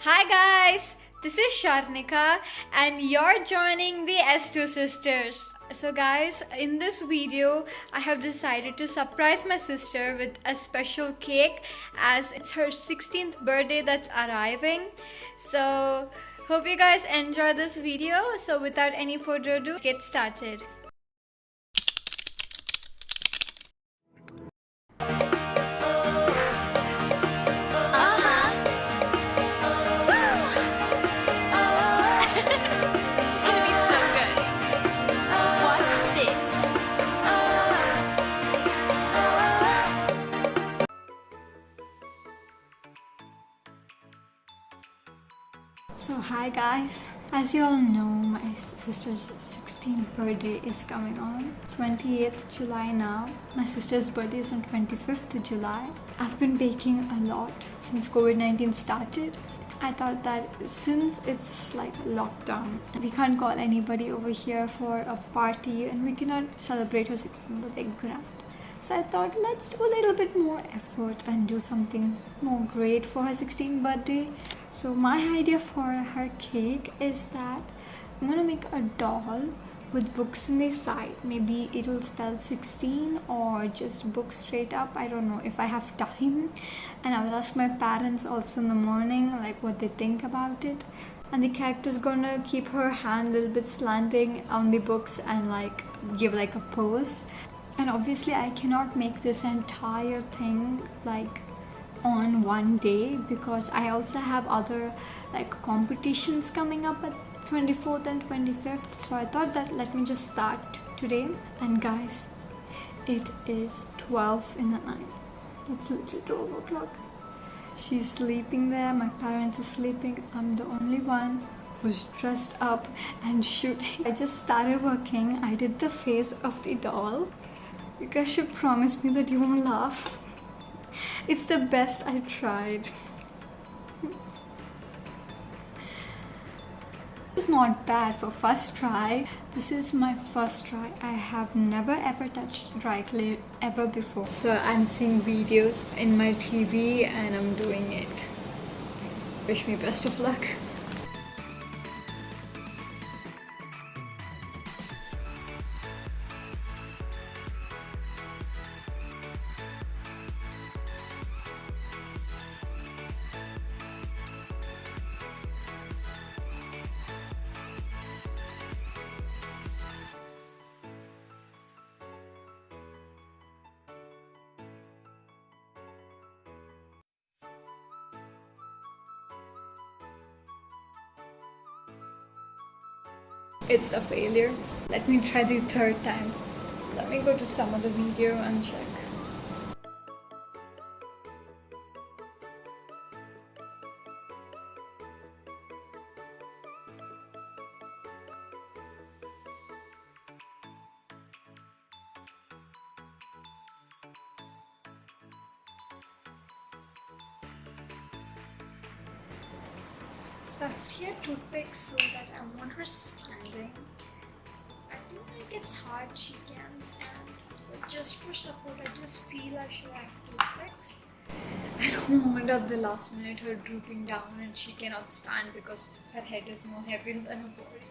Hi guys, this is Sharnika and you're joining the S2 sisters. So guys, in this video I have decided to surprise my sister with a special cake as it's her 16th birthday that's arriving. So hope you guys enjoy this video. So without any further ado, let's get started. It's gonna be so good. Watch this. So hi guys, as you all know, my sister's 16th birthday is coming on 28th July now. My sister's birthday is on 25th July. I've been baking a lot since COVID-19 started. I thought that since it's like lockdown, we can't call anybody over here for a party and we cannot celebrate her 16th birthday grand. So I thought let's do a little bit more effort and do something more great for her 16th birthday. So my idea for her cake is that I'm gonna make a doll with books in the side. Maybe it will spell 16 or just books straight up. I don't know if I have time. And I will ask my parents also in the morning like what they think about it. And the character's gonna keep her hand a little bit slanting on the books and like give like a pose. And obviously I cannot make this entire thing like on one day because I also have other like competitions coming up at 24th and 25th. So I thought that let me just start today. And guys, it is 12 in the night. It's literally 12 o'clock. She's sleeping there, my parents are sleeping. I'm the only one who's dressed up and shooting. I just started working. I did the face of the doll. You guys should promise me that you won't laugh. It's the best I tried. It's not bad for first try. This is my first try. I have never ever touched dry clay ever before. So I'm seeing videos in my TV and I'm doing it. Wish me best of luck. It's a failure. Let me try the third time. Let me go to some other video and check. So I've here toothpicks so that I want her standing. I think like it's hard she can stand, but just for support I just feel I should have toothpicks. I don't want at the last minute her drooping down and she cannot stand because her head is more heavier than her body.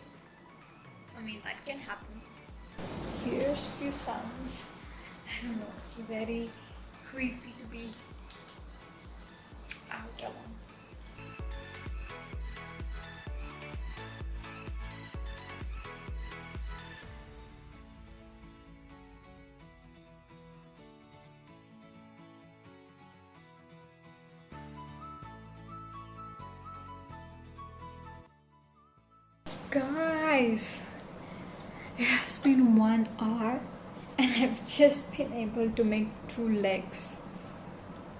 I mean that can happen. Here's a few sounds. I don't know, it's very creepy to be out alone. Guys, it has been 1 hour and I've just been able to make 2 legs.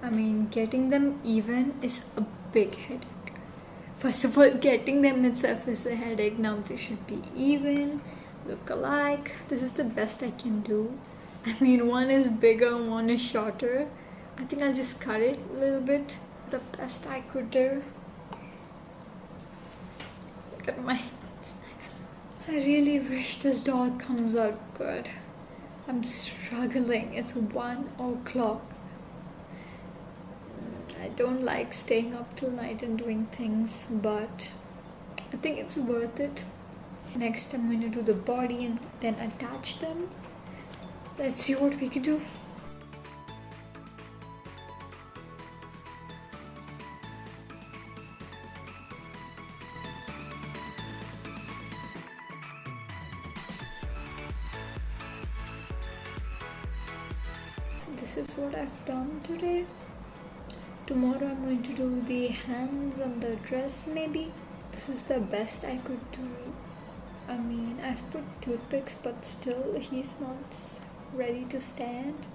I mean, getting them even is a big headache. First of all, getting them itself is a headache. Now they should be even, look alike. This is the best I can do. I mean, one is bigger, one is shorter. I think I'll just cut it a little bit. The best I could do. Look at my I really wish this doll comes out good. I'm struggling. It's 1 o'clock. I don't like staying up till night and doing things, but I think it's worth it. Next, I'm going to do the body and then attach them. Let's see what we can do. So this is what I've done today. Tomorrow I'm going to do the hands and the dress maybe. This is the best I could do. I mean, I've put toothpicks, but still he's not ready to stand.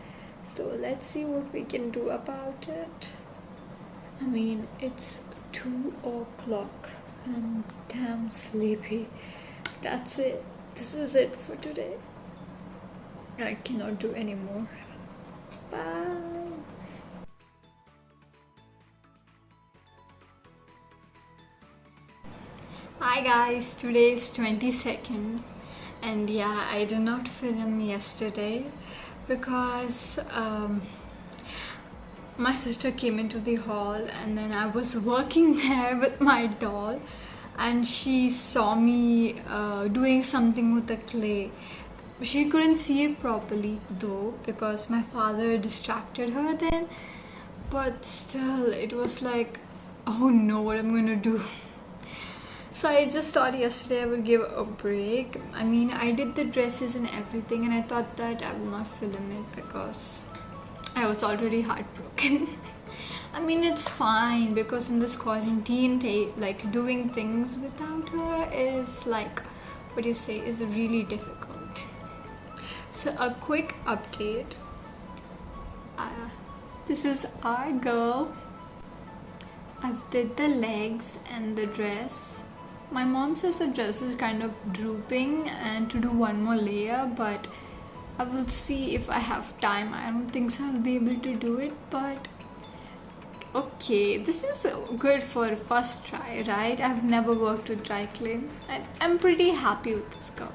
So let's see what we can do about it. I mean, it's 2 o'clock and I'm damn sleepy. That's it. This is it for today. I cannot do any more. Bye. Hi guys, today is 22nd and yeah, I did not film yesterday because my sister came into the hall and then I was working there with my doll and she saw me doing something with the clay. She couldn't see it properly though because my father distracted her then, but still it was like, oh no, what I'm gonna do. So I just thought yesterday I would give a break. I mean, I did the dresses and everything and I thought that I will not film it because I was already heartbroken. I mean, it's fine because in this quarantine, like doing things without her is like, what do you say, is really difficult. So a quick update. This is our girl. I've did the legs and the dress. My mom says the dress is kind of drooping and to do one more layer, but I will see if I have time. I don't think so I'll be able to do it, but okay, this is good for a first try, right? I've never worked with dry clay. I'm pretty happy with this girl.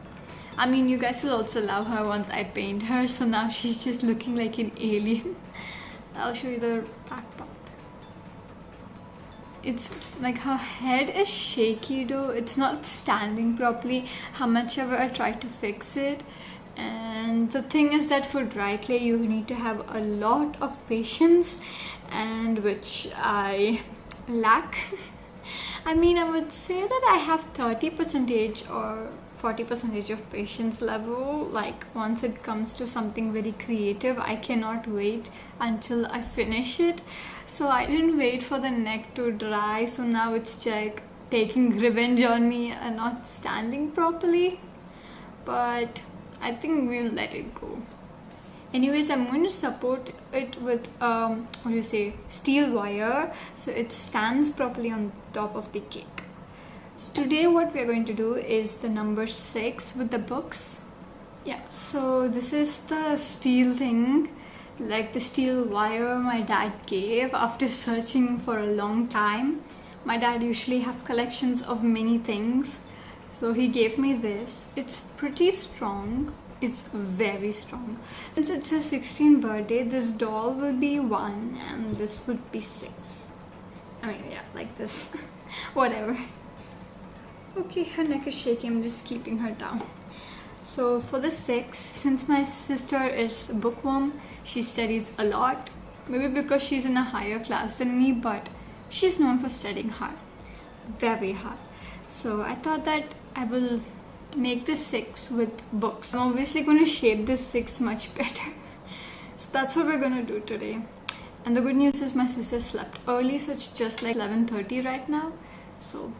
I mean, you guys will also love her once I paint her, so now she's just looking like an alien. I'll show you the back part. It's like her head is shaky though, it's not standing properly how much ever I try to fix it. And the thing is that for dry clay you need to have a lot of patience, and which I lack. I mean, I would say that I have 30% or 40% of patience level. Like once it comes to something very creative, I cannot wait until I finish it. So I didn't wait for the neck to dry, so now it's like taking revenge on me and not standing properly, but I think we'll let it go. Anyways, I'm going to support it with steel wire so it stands properly on top of the cake. So today what we're going to do is the number 6 with the books. Yeah, so this is the steel thing, like the steel wire my dad gave after searching for a long time. My dad usually have collections of many things, so he gave me this. It's pretty strong. It's very strong. Since it's a 16th birthday, this doll will be 1 and this would be 6. I mean, yeah, like this. Whatever. Okay, her neck is shaking. I'm just keeping her down. So for the 6, since my sister is a bookworm, she studies a lot. Maybe because she's in a higher class than me, but she's known for studying hard. Very hard. So I thought that I will make this 6 with books. I'm obviously going to shape this 6 much better. So that's what we're going to do today. And the good news is my sister slept early, so it's just like 11:30 right now. So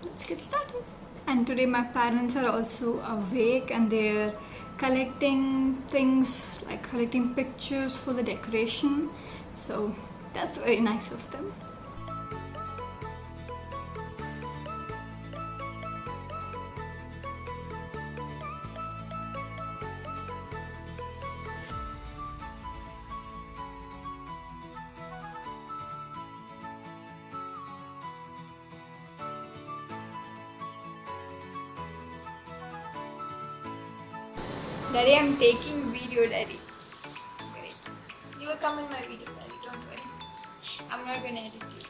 let's get started. And today my parents are also awake and they're collecting things, like collecting pictures for the decoration. So that's very nice of them. Daddy, I'm taking video, Daddy. Great. You will come in my video, Daddy, don't worry. I'm not gonna edit it.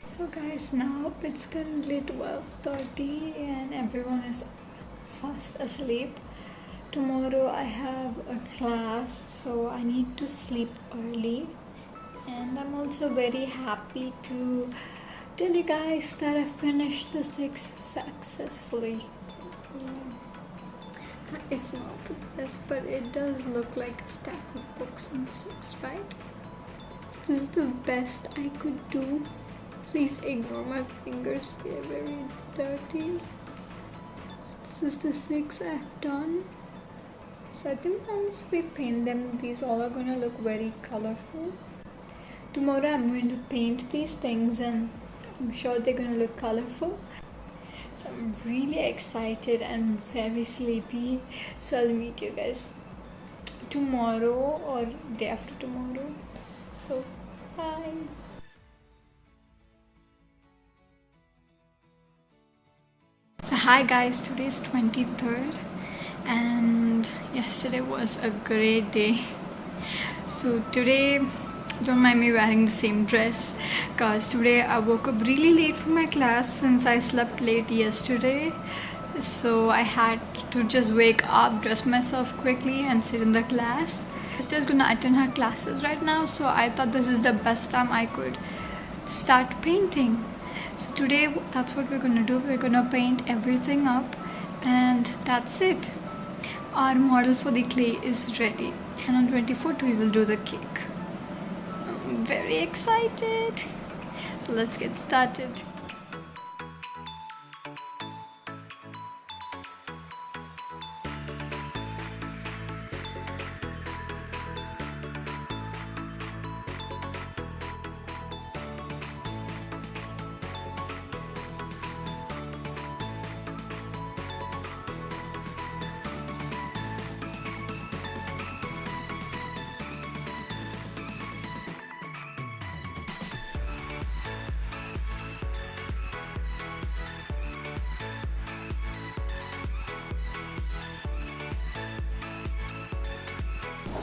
So guys, now it's currently 12:30 and everyone is fast asleep. Tomorrow I have a class, so I need to sleep early. And I'm also very happy to tell you guys that I finished the 6 successfully. It's not the best, but it does look like a stack of books in 6, right? This is the best I could do. Please ignore my fingers, they're very dirty. This is the 6 I've done. So I think once we paint them, these all are gonna look very colorful. Tomorrow I'm going to paint these things and I'm sure they're gonna look colorful. So I'm really excited and very sleepy. So I'll meet you guys tomorrow or day after tomorrow. So bye. So hi guys, today is 23rd and yesterday was a great day. So today, don't mind me wearing the same dress because today I woke up really late for my class since I slept late yesterday. So I had to just wake up, dress myself quickly and sit in the class. Sister's gonna attend her classes right now, so I thought this is the best time I could start painting. So today that's what we're gonna do. We're gonna paint everything up and that's it. Our model for the clay is ready and on 24th we will do the cake. I'm very excited. So let's get started.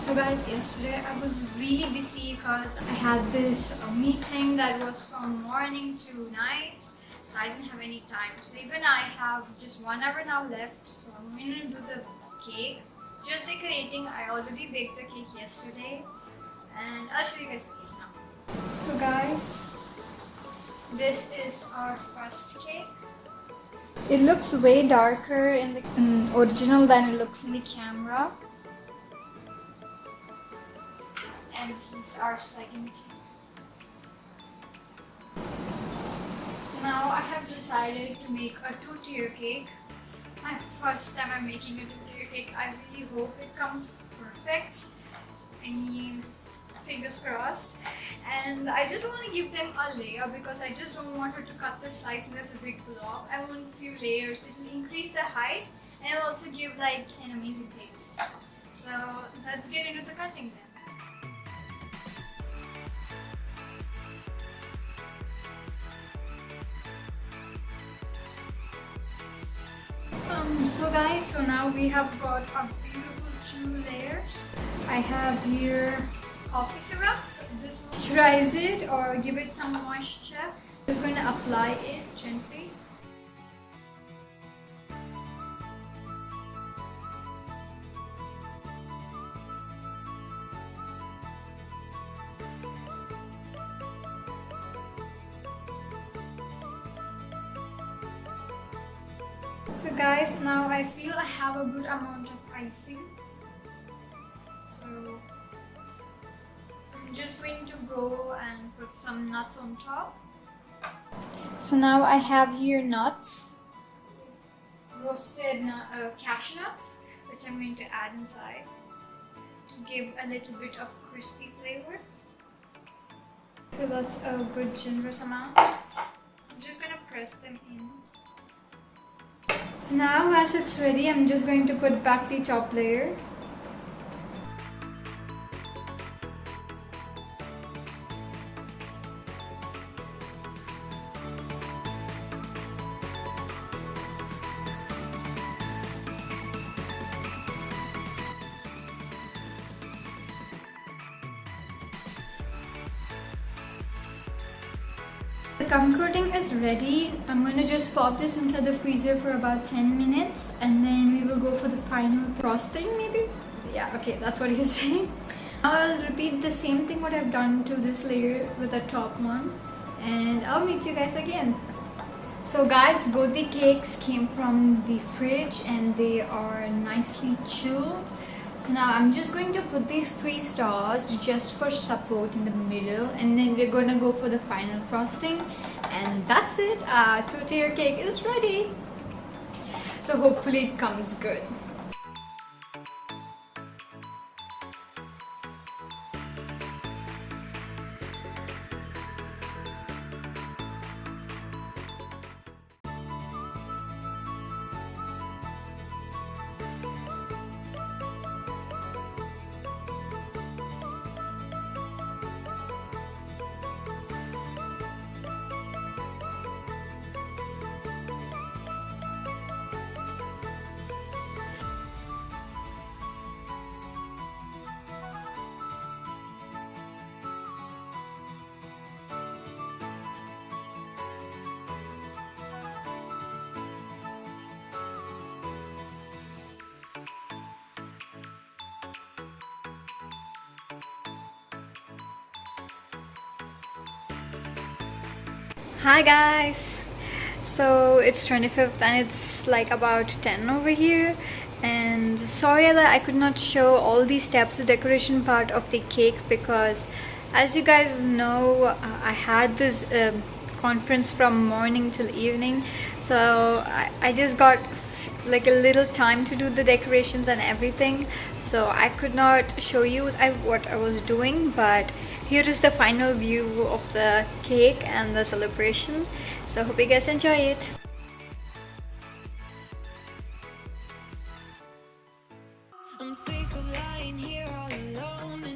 So guys, yesterday I was really busy because I had this meeting that was from morning to night, so I didn't have any time. So even I have just 1 hour now left, so I'm going to do the cake. Just decorating. I already baked the cake yesterday and I'll show you guys the cake now. So guys, this is our first cake. It looks way darker in the original than it looks in the camera. And this is our second cake. So now I have decided to make a 2-tier cake. My first time I'm making a 2-tier cake. I really hope it comes perfect. I mean, fingers crossed. And I just want to give them a layer because I just don't want her to cut the slice and there's a big blob. I want a few layers. It will increase the height and it will also give like an amazing taste. So let's get into the cutting then. So guys, so now we have got a beautiful 2 layers. I have here coffee syrup. This will moisturize it or give it some moisture. I'm just going to apply it gently. So guys, now I feel I have a good amount of icing. So I'm just going to go and put some nuts on top. So now I have here nuts, roasted cashew nuts, which I'm going to add inside to give a little bit of crispy flavor. So that's a good generous amount. I'm just gonna press them in. So now as it's ready, I'm just going to put back the top layer. The gum coating is ready. I'm going to just pop this inside the freezer for about 10 minutes and then we will go for the final frosting maybe? Yeah, okay, that's what he's saying. Now I'll repeat the same thing what I've done to this layer with the top one and I'll meet you guys again. So guys, both the cakes came from the fridge and they are nicely chilled. So now I'm just going to put these 3 stars just for support in the middle and then we're going to go for the final frosting and that's it. Two-tier cake is ready. So hopefully it comes good. Hi guys! So it's 25th and it's like about 10 over here and sorry that I could not show all the steps, the decoration part of the cake because as you guys know I had this conference from morning till evening, so I just got like a little time to do the decorations and everything, so I could not show you what I was doing, but here is the final view of the cake and the celebration. So hope you guys enjoy it. I'm sick of lying here all alone.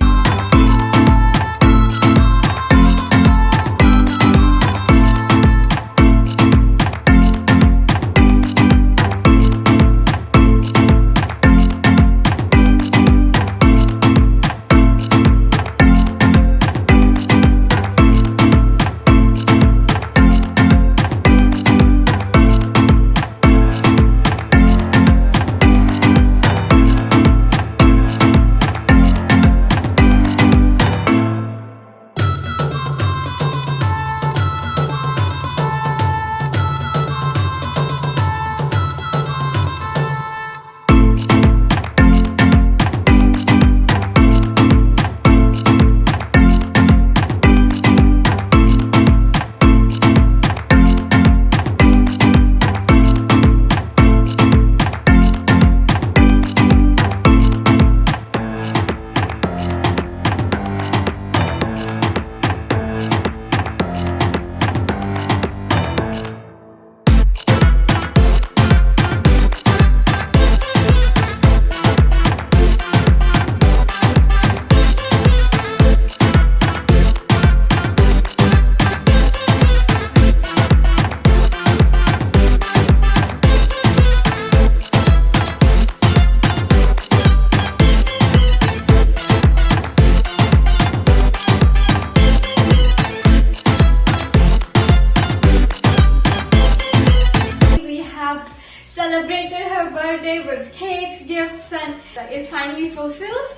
Celebrated her birthday with cakes, gifts, and is finally fulfilled.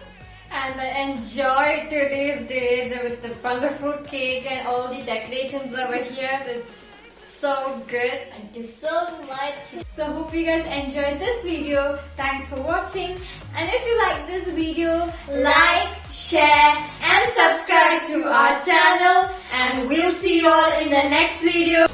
And I enjoyed today's day with the colorful cake and all the decorations over here. It's so good. Thank you so much. So hope you guys enjoyed this video. Thanks for watching. And if you like this video, Like, share and subscribe to our channel, and we'll see you all in the next video.